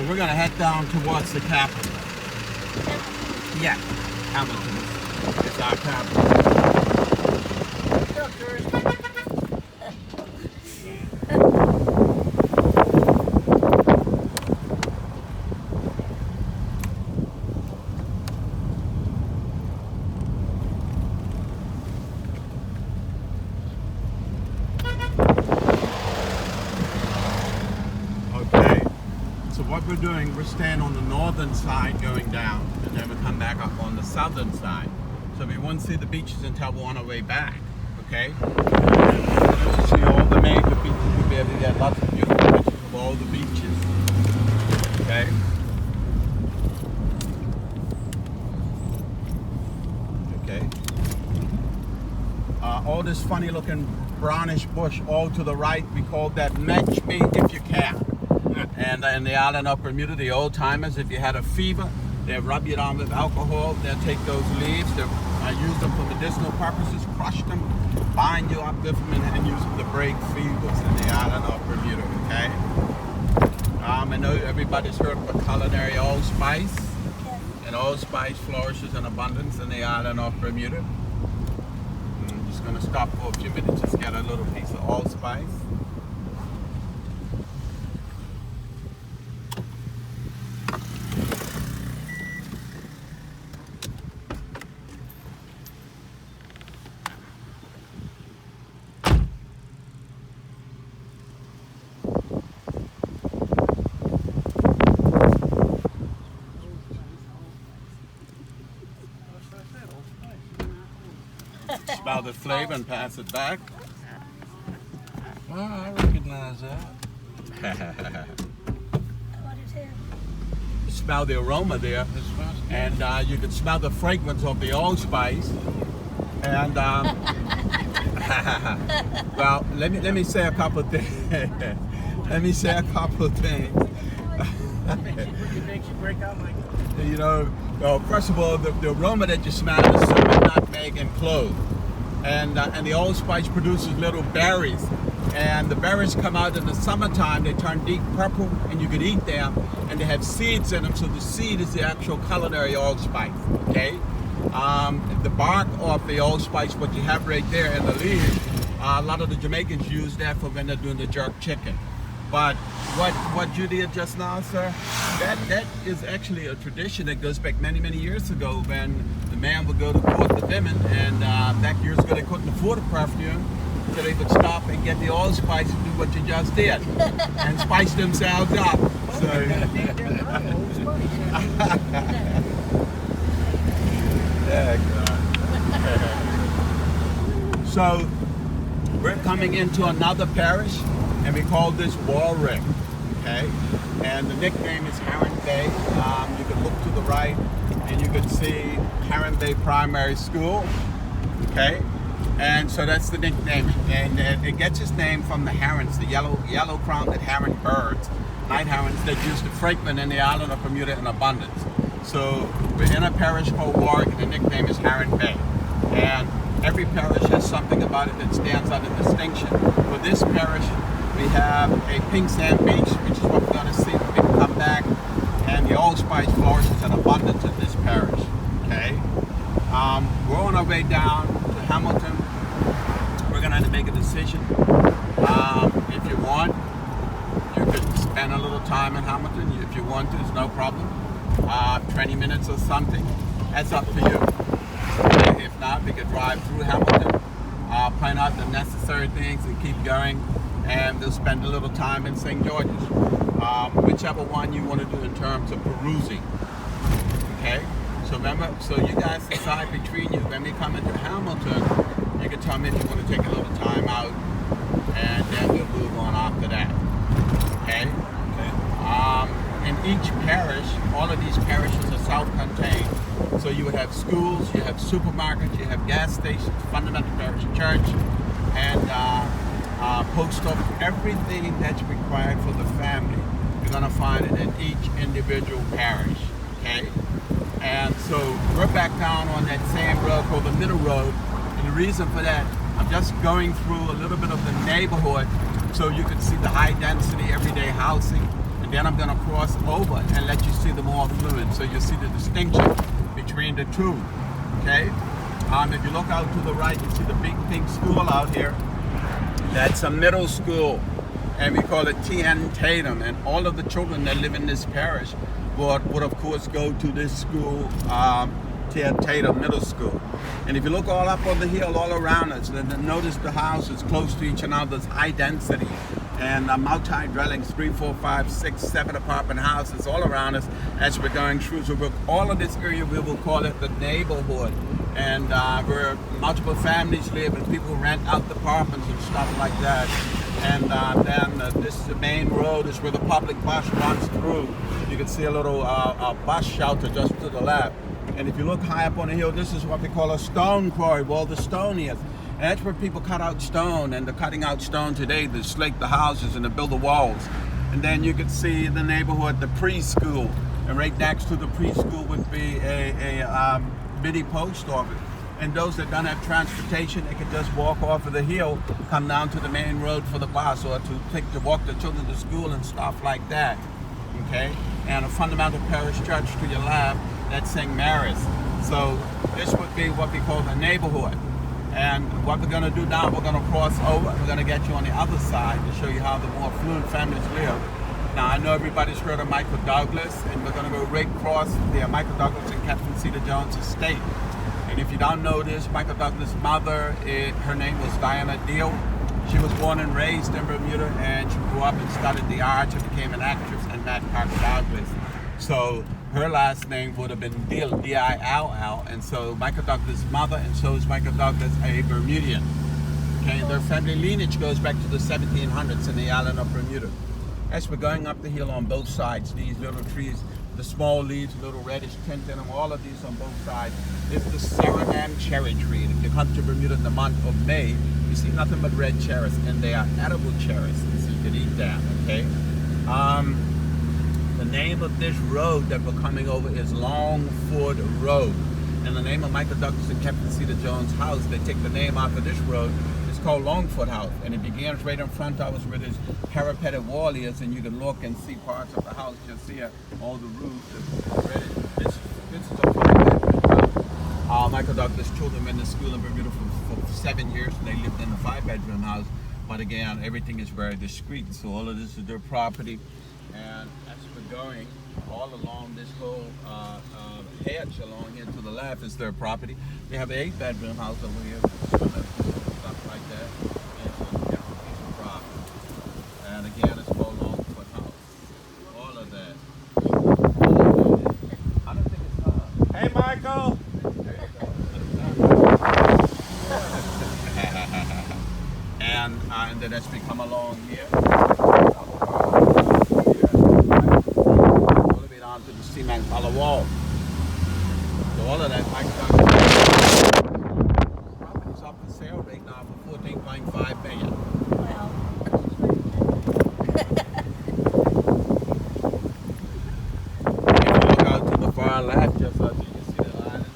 So we're gonna head down towards the capital. Yeah, Hamilton is our capital. Okay, so what we're doing, we're staying on the northern side going down, and then we come back up on the southern side. So we won't see the beaches until we're on our way back, okay? You see all the major beaches, you'll be able to get lots of beautiful pictures of all the beaches, okay? Okay. All this funny looking brownish bush all to the right, we call that match me if you can. And in the island of Bermuda, the old timers, if you had a fever, they'll rub you down with alcohol, they'll take those leaves, they'll use them for medicinal purposes, crush them, bind you up with them, and use them to break fevers in the island of Bermuda, okay? I know everybody's heard of a culinary allspice, and allspice flourishes in abundance in the island of Bermuda. I'm just going to stop for a few minutes, just get a little piece of allspice. Smell the flavor and pass it back. Well, I recognize that. Smell the aroma there, and you can smell the fragrance of the allspice. And well, let me say a couple of things. Let me say a couple of things. It makes you break out like. You know, well, first of all, the aroma that you smell is cinnamon, nutmeg, and clove. And the allspice produces little berries. And the berries come out in the summertime, they turn deep purple, and you can eat them. And they have seeds in them, so the seed is the actual culinary allspice, okay? The bark of the allspice, what you have right there in the leaves, a lot of the Jamaicans use that for when they're doing the jerk chicken. But what you did just now, sir, that is actually a tradition that goes back many, many years ago when the man would go to court the women, and back years ago they couldn't afford a perfume, so they would stop and get the allspice and do what you just did, and spice themselves up. So, yeah, so we're coming into another parish, and we call this Warwick, okay? And the nickname is Heron Bay. You can look to the right, and you can see Heron Bay Primary School, okay? And so that's the nickname, and it gets its name from the herons, the yellow-crowned heron birds, night herons that use the frequent in the island of Bermuda in abundance. So we're in a parish called Warwick, and the nickname is Heron Bay. And every parish has something about it that stands out in distinction. For this parish, we have a pink sand beach, which is what we're going to see when we come back, and the allspice flourishes in abundance in this parish, okay? We're on our way down to Hamilton. We're going to have to make a decision. If you want, you could spend a little time in Hamilton. If you want to, it's no problem. 20 minutes or something, that's up to you. If not, we could drive through Hamilton, plan out the necessary things and keep going, and we'll spend a little time in St. George's. Whichever one you want to do in terms of perusing, okay? So remember, so you guys decide between you. When we come into Hamilton, you can tell me if you want to take a little time out, and then we'll move on after that, okay? In each parish, all of these parishes are self-contained. So you would have schools, you have supermarkets, you have gas stations, fundamental parish church, and post office, everything that's required for the family. You're going to find it in each individual parish, okay? And so we're back down on that same road called the Middle Road, and the reason for that, I'm just going through a little bit of the neighborhood so you can see the high density everyday housing. And then I'm going to cross over and let you see the more affluent, so you see the distinction between the two. Okay. If you look out to the right, you see the big pink school out here. That's a middle school, and we call it T.N. Tatum. And all of the children that live in this parish would of course go to this school, T.N. Tatum Middle School. And if you look all up on the hill, all around us, then notice the houses close to each other, high density, and multi-dwellings, 3, 4, 5, 6, 7 apartment houses all around us as we're going through. So all of this area, we will call it the neighborhood. And where multiple families live and people rent out the apartments and stuff like that. And then this is the main road, is where the public bus runs through. You can see a little bus shelter just to the left. And if you look high up on the hill, this is what we call a stone quarry, where all the stone is. And that's where people cut out stone, and they're cutting out stone today to slate the houses and to build the walls. And then you can see in the neighborhood the preschool. And right next to the preschool would be a mini post office. And those that don't have transportation, they can just walk off of the hill, come down to the main road for the bus, or to walk the children to school and stuff like that. Okay? And a fundamental parish church to your left, that's St. Mary's. So this would be what we call the neighborhood. And what we're going to do now, we're going to cross over. We're going to get you on the other side to show you how the more affluent families live. Now, I know everybody's heard of Michael Douglas, and we're going to go right across the Michael Douglas and Catherine Zeta-Jones estate. And if you don't know this, Michael Douglas' mother, her name was Diana Deal. She was born and raised in Bermuda, and she grew up and studied the arts and became an actress and met Michael Douglas. So her last name would have been Dill, D-I-L-L, and so Michael Douglas' mother, and so is Michael Douglas a Bermudian. Okay, their family lineage goes back to the 1700s in the island of Bermuda. As we're going up the hill on both sides, these little trees, the small leaves, little reddish tint in them, all of these on both sides, is the Suriname cherry tree. And if you come to Bermuda in the month of May, you see nothing but red cherries, and they are edible cherries, so you can eat them, okay? The name of this road that we're coming over is Longford Road. And the name of Michael Douglas and Captain Zeta-Jones' house, they take the name out of this road. It's called Longford House, and it begins right in front of us where this parapeted wall is, and you can look and see parts of the house just here, all the roofs. This is a 5-bedroom house. Michael Douglas' children went to school in Bermuda for 7 years, and they lived in a 5-bedroom house. But again, everything is very discreet, so all of this is their property. And as we're going all along this whole hedge along here to the left is their property. They have an 8-bedroom house over here, stuff like that, and it's a different piece of property. And again, it's called Longford House. All of that. I don't think it's hard. Hey, Michael. And then as we come along here, to the cement color wall. So all of that property's up for sale right now for $14.5 million. Wow. If you look out to the far left, just so you can see the island.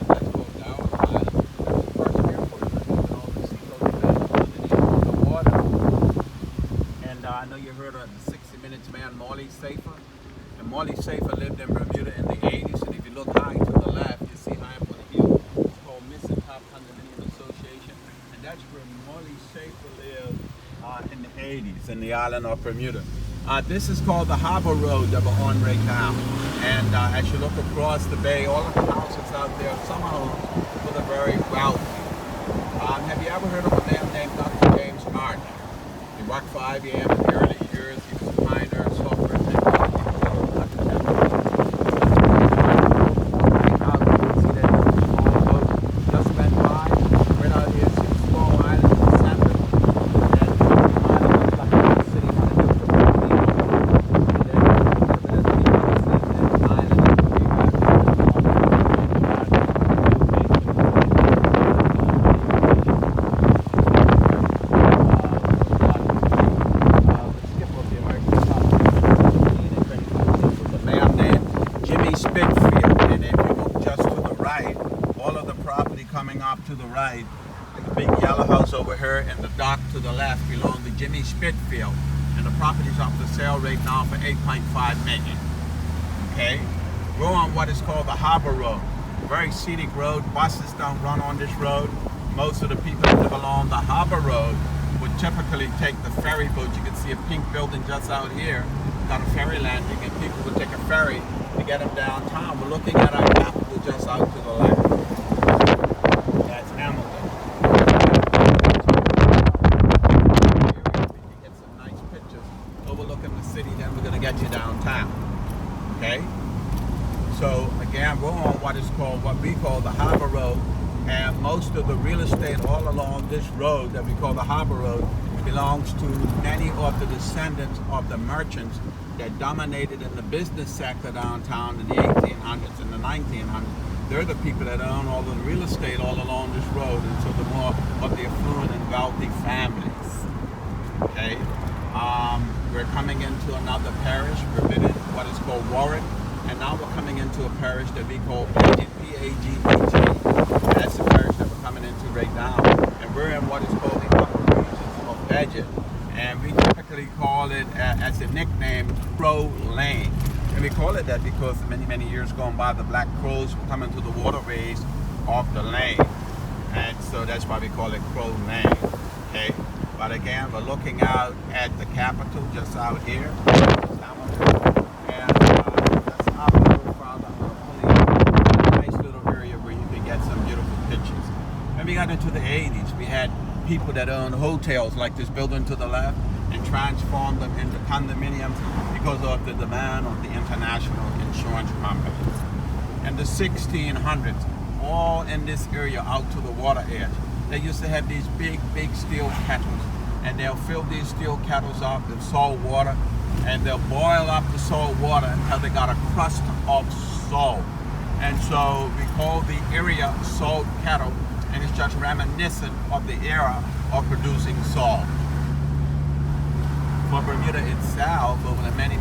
That's called Darwin Island. That's the first airport in all the seacoast underneath the water. And I know you heard of the 60 Minutes man Morley Safer. And Morley Safer lived in Bermuda in the 80s. And if you look high to the left, you see high up on the hill, it's called Missing Top Condominium Association. And that's where Morley Safer lived in the 80s in the island of Bermuda. This is called the Harbor Road that we're on right now. And as you look across the bay, all of the houses out there, some homes for the very wealthy. Have you ever heard of a man named Dr. James Martin? He worked for IBM in the early years. He was a pioneer in software technology. Just went by, right out here, see the small island in the center. And the island looks like a city on a different to the right, the big yellow house over here, and the dock to the left belong to Jimmy Spitfield. And and the property's up for sale right now for $8.5 million. Okay, we're on what is called the Harbor Road, very scenic road. Buses don't run on this road. Most of the people that live along the Harbor Road would typically take the ferry boat. You can see a pink building just out here, got a ferry landing, and people would take a ferry to get them downtown. We're looking at our capital just out to the left. That's Hamilton. You get some nice pictures overlooking the city, then we're going to get you downtown. Okay? So again, we're on what we call the Harbor Road, and most of the real estate all along this road that we call the Harbor Road belongs to many of the descendants of the merchants that dominated in the business sector downtown in the 1800s and the 1900s. They're the people that own all the real estate all along this road, and so the more of the affluent and wealthy families. Okay, we're coming into another parish. We're in what is called Warwick, and now we're coming into a parish that we call Paget, P-A-G-E-T. That's the parish that we're coming into right now, and we're in what is called the upper regions of Paget, and we typically call it as a nickname Crow Lane. And we call it that because many years gone by, the black crows were coming to the waterways off the lane, and so that's why we call it Crow Lane. Okay, but again, we're looking out at the capital just out here, and that's out a little farther. A nice little area where you can get some beautiful pictures. When we got into the 80s, we had people that owned hotels like this building to the left and transformed them into condominiums because of the demand of the international insurance companies. In the 1600s, all in this area out to the water edge, they used to have these big steel kettles, and they'll fill these steel kettles up with salt water, and they'll boil up the salt water until they got a crust of salt. And so we call the area salt kettle, and it's just reminiscent of the era of producing salt. For Bermuda itself, over the many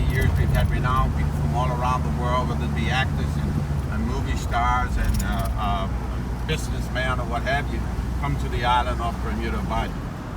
years, we've had renowned people from all around the world, whether it be actors and movie stars and businessmen or what have you, come to the island of Bermuda. But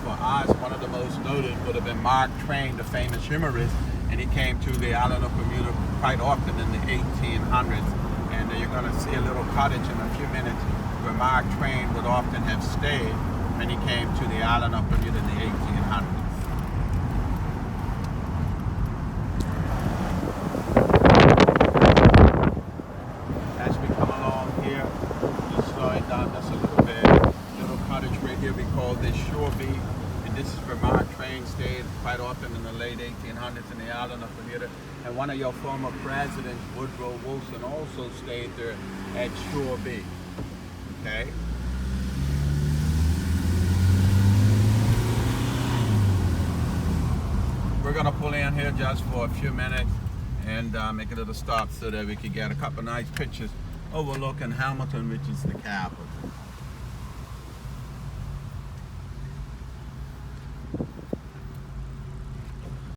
for us, one of the most noted would have been Mark Twain, the famous humorist, and he came to the island of Bermuda quite often in the 1800s. And you're going to see a little cottage in a few minutes where Mark Twain would often have stayed when he came to the island of Bermuda in the 1800s. As we come along here, just slowing down just a little bit, little cottage right here we call this Shore Beach, and this is where Mark Twain stayed quite often in the late 1800s in the island of Bermuda. And one of your former presidents, Woodrow Wilson, also stayed there at Shore Beach. Okay. We're gonna pull in here just for a few minutes and make a little stop so that we can get a couple of nice pictures overlooking Hamilton, which is the capital.